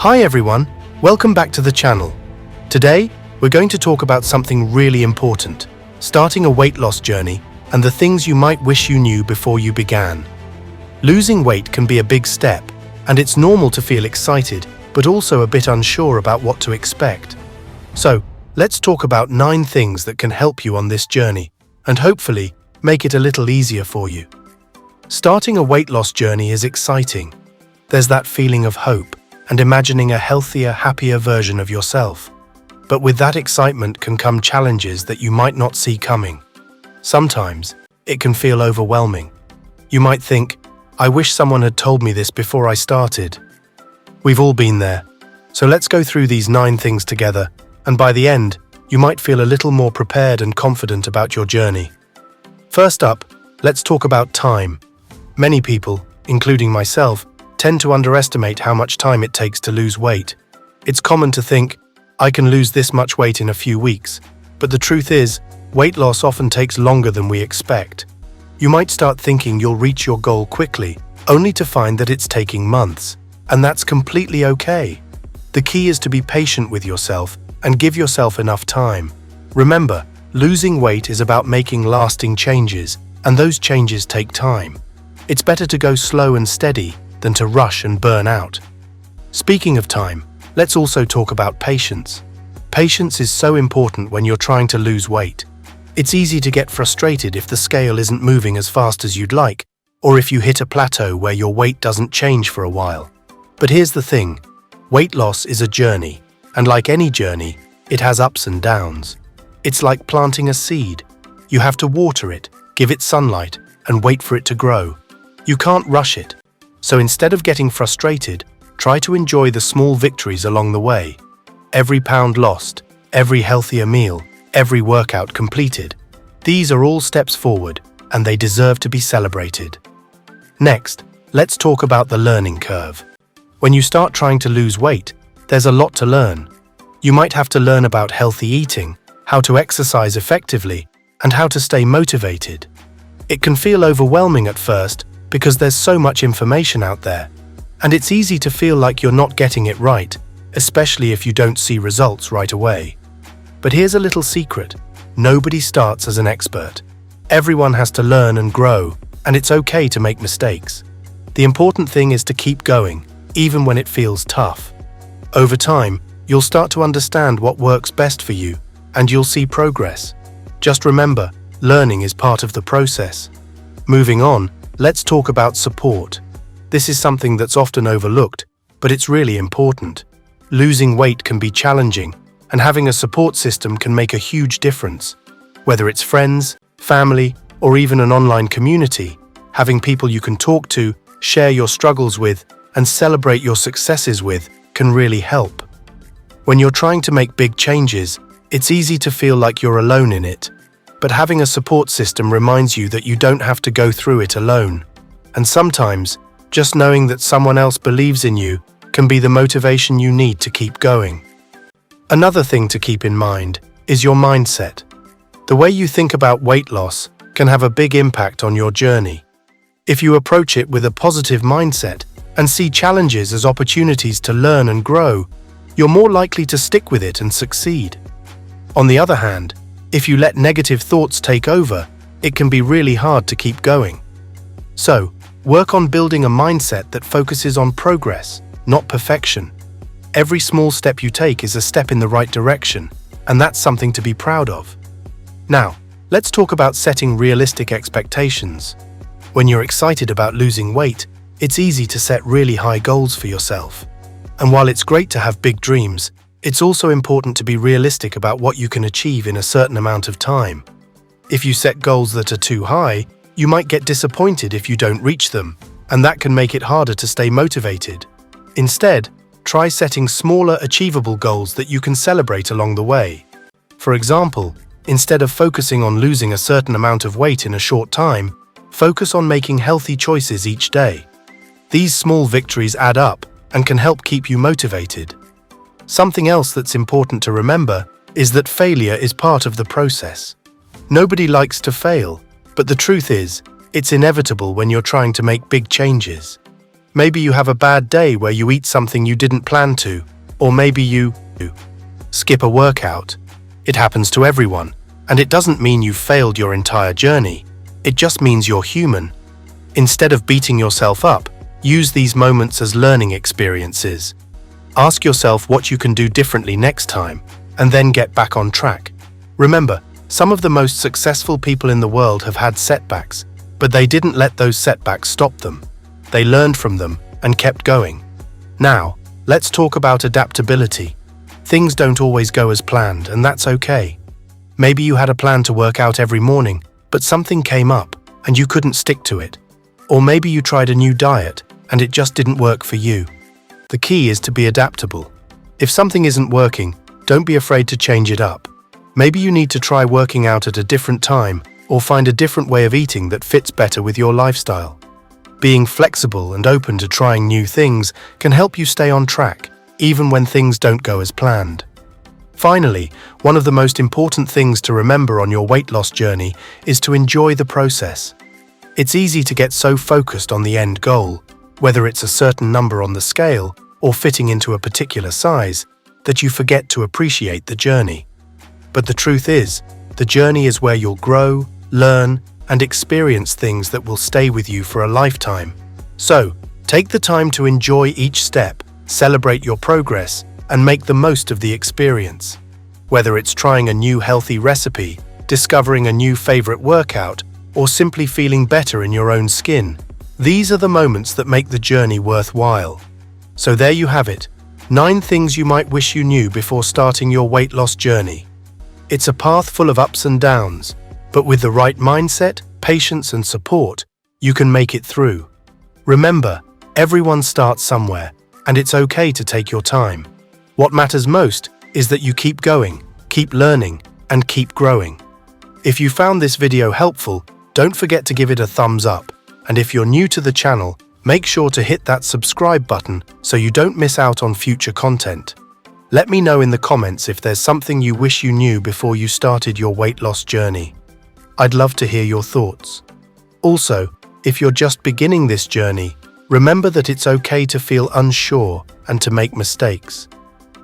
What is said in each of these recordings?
Hi everyone, welcome back to the channel. Today, we're going to talk about something really important, starting a weight loss journey and the things you might wish you knew before you began. Losing weight can be a big step, and it's normal to feel excited, but also a bit unsure about what to expect. So, let's talk about 9 things that can help you on this journey, and hopefully, make it a little easier for you. Starting a weight loss journey is exciting. There's that feeling of hope, and imagining a healthier, happier version of yourself. But with that excitement can come challenges that you might not see coming. Sometimes, it can feel overwhelming. You might think, I wish someone had told me this before I started. We've all been there. So let's go through these 9 things together, and by the end, you might feel a little more prepared and confident about your journey. First up, let's talk about time. Many people, including myself, tend to underestimate how much time it takes to lose weight. It's common to think, I can lose this much weight in a few weeks, but the truth is, weight loss often takes longer than we expect. You might start thinking you'll reach your goal quickly, only to find that it's taking months, and that's completely okay. The key is to be patient with yourself and give yourself enough time. Remember, losing weight is about making lasting changes, and those changes take time. It's better to go slow and steady than to rush and burn out. Speaking of time, let's also talk about patience. Patience is so important when you're trying to lose weight. It's easy to get frustrated if the scale isn't moving as fast as you'd like, or if you hit a plateau where your weight doesn't change for a while. But here's the thing, weight loss is a journey, and like any journey, it has ups and downs. It's like planting a seed. You have to water it, give it sunlight, and wait for it to grow. You can't rush it. So instead of getting frustrated, try to enjoy the small victories along the way. Every pound lost, every healthier meal, every workout completed. These are all steps forward, and they deserve to be celebrated. Next, let's talk about the learning curve. When you start trying to lose weight, there's a lot to learn. You might have to learn about healthy eating, how to exercise effectively, and how to stay motivated. It can feel overwhelming at first, because there's so much information out there, and it's easy to feel like you're not getting it right, especially if you don't see results right away. But here's a little secret. Nobody starts as an expert. Everyone has to learn and grow, and it's okay to make mistakes. The important thing is to keep going, even when it feels tough. Over time, you'll start to understand what works best for you, and you'll see progress. Just remember, learning is part of the process. Moving on, let's talk about support. This is something that's often overlooked, but it's really important. Losing weight can be challenging, and having a support system can make a huge difference. Whether it's friends, family, or even an online community, having people you can talk to, share your struggles with, and celebrate your successes with can really help. When you're trying to make big changes, it's easy to feel like you're alone in it. But having a support system reminds you that you don't have to go through it alone. And sometimes, just knowing that someone else believes in you can be the motivation you need to keep going. Another thing to keep in mind is your mindset. The way you think about weight loss can have a big impact on your journey. If you approach it with a positive mindset and see challenges as opportunities to learn and grow, you're more likely to stick with it and succeed. On the other hand, if you let negative thoughts take over, it can be really hard to keep going. So, work on building a mindset that focuses on progress, not perfection. Every small step you take is a step in the right direction, and that's something to be proud of. Now, let's talk about setting realistic expectations. When you're excited about losing weight, it's easy to set really high goals for yourself. And while it's great to have big dreams, it's also important to be realistic about what you can achieve in a certain amount of time. If you set goals that are too high, you might get disappointed if you don't reach them, and that can make it harder to stay motivated. Instead, try setting smaller, achievable goals that you can celebrate along the way. For example, instead of focusing on losing a certain amount of weight in a short time, focus on making healthy choices each day. These small victories add up and can help keep you motivated. Something else that's important to remember is that failure is part of the process. Nobody likes to fail, but the truth is, it's inevitable when you're trying to make big changes. Maybe you have a bad day where you eat something you didn't plan to, or maybe you skip a workout. It happens to everyone, and it doesn't mean you've failed your entire journey. It just means you're human. Instead of beating yourself up, use these moments as learning experiences. Ask yourself what you can do differently next time, and then get back on track. Remember, some of the most successful people in the world have had setbacks, but they didn't let those setbacks stop them. They learned from them and kept going. Now, let's talk about adaptability. Things don't always go as planned, and that's okay. Maybe you had a plan to work out every morning, but something came up and you couldn't stick to it. Or maybe you tried a new diet and it just didn't work for you. The key is to be adaptable. If something isn't working, don't be afraid to change it up. Maybe you need to try working out at a different time or find a different way of eating that fits better with your lifestyle. Being flexible and open to trying new things can help you stay on track, even when things don't go as planned. Finally, one of the most important things to remember on your weight loss journey is to enjoy the process. It's easy to get so focused on the end goal, whether it's a certain number on the scale or fitting into a particular size, that you forget to appreciate the journey. But the truth is, the journey is where you'll grow, learn, and experience things that will stay with you for a lifetime. So, take the time to enjoy each step, celebrate your progress, and make the most of the experience. Whether it's trying a new healthy recipe, discovering a new favorite workout, or simply feeling better in your own skin, these are the moments that make the journey worthwhile. So there you have it, 9 things you might wish you knew before starting your weight loss journey. It's a path full of ups and downs, but with the right mindset, patience, and support, you can make it through. Remember, everyone starts somewhere, and it's okay to take your time. What matters most is that you keep going, keep learning, and keep growing. If you found this video helpful, don't forget to give it a thumbs up, and if you're new to the channel, make sure to hit that subscribe button so you don't miss out on future content. Let me know in the comments if there's something you wish you knew before you started your weight loss journey. I'd love to hear your thoughts. Also, if you're just beginning this journey, remember that it's okay to feel unsure and to make mistakes.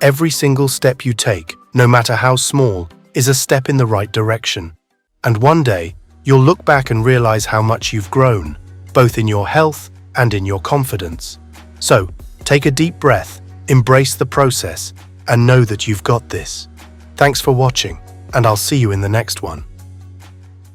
Every single step you take, no matter how small, is a step in the right direction. And one day, you'll look back and realize how much you've grown, both in your health and in your confidence. So, take a deep breath, embrace the process, and know that you've got this. Thanks for watching, and I'll see you in the next one.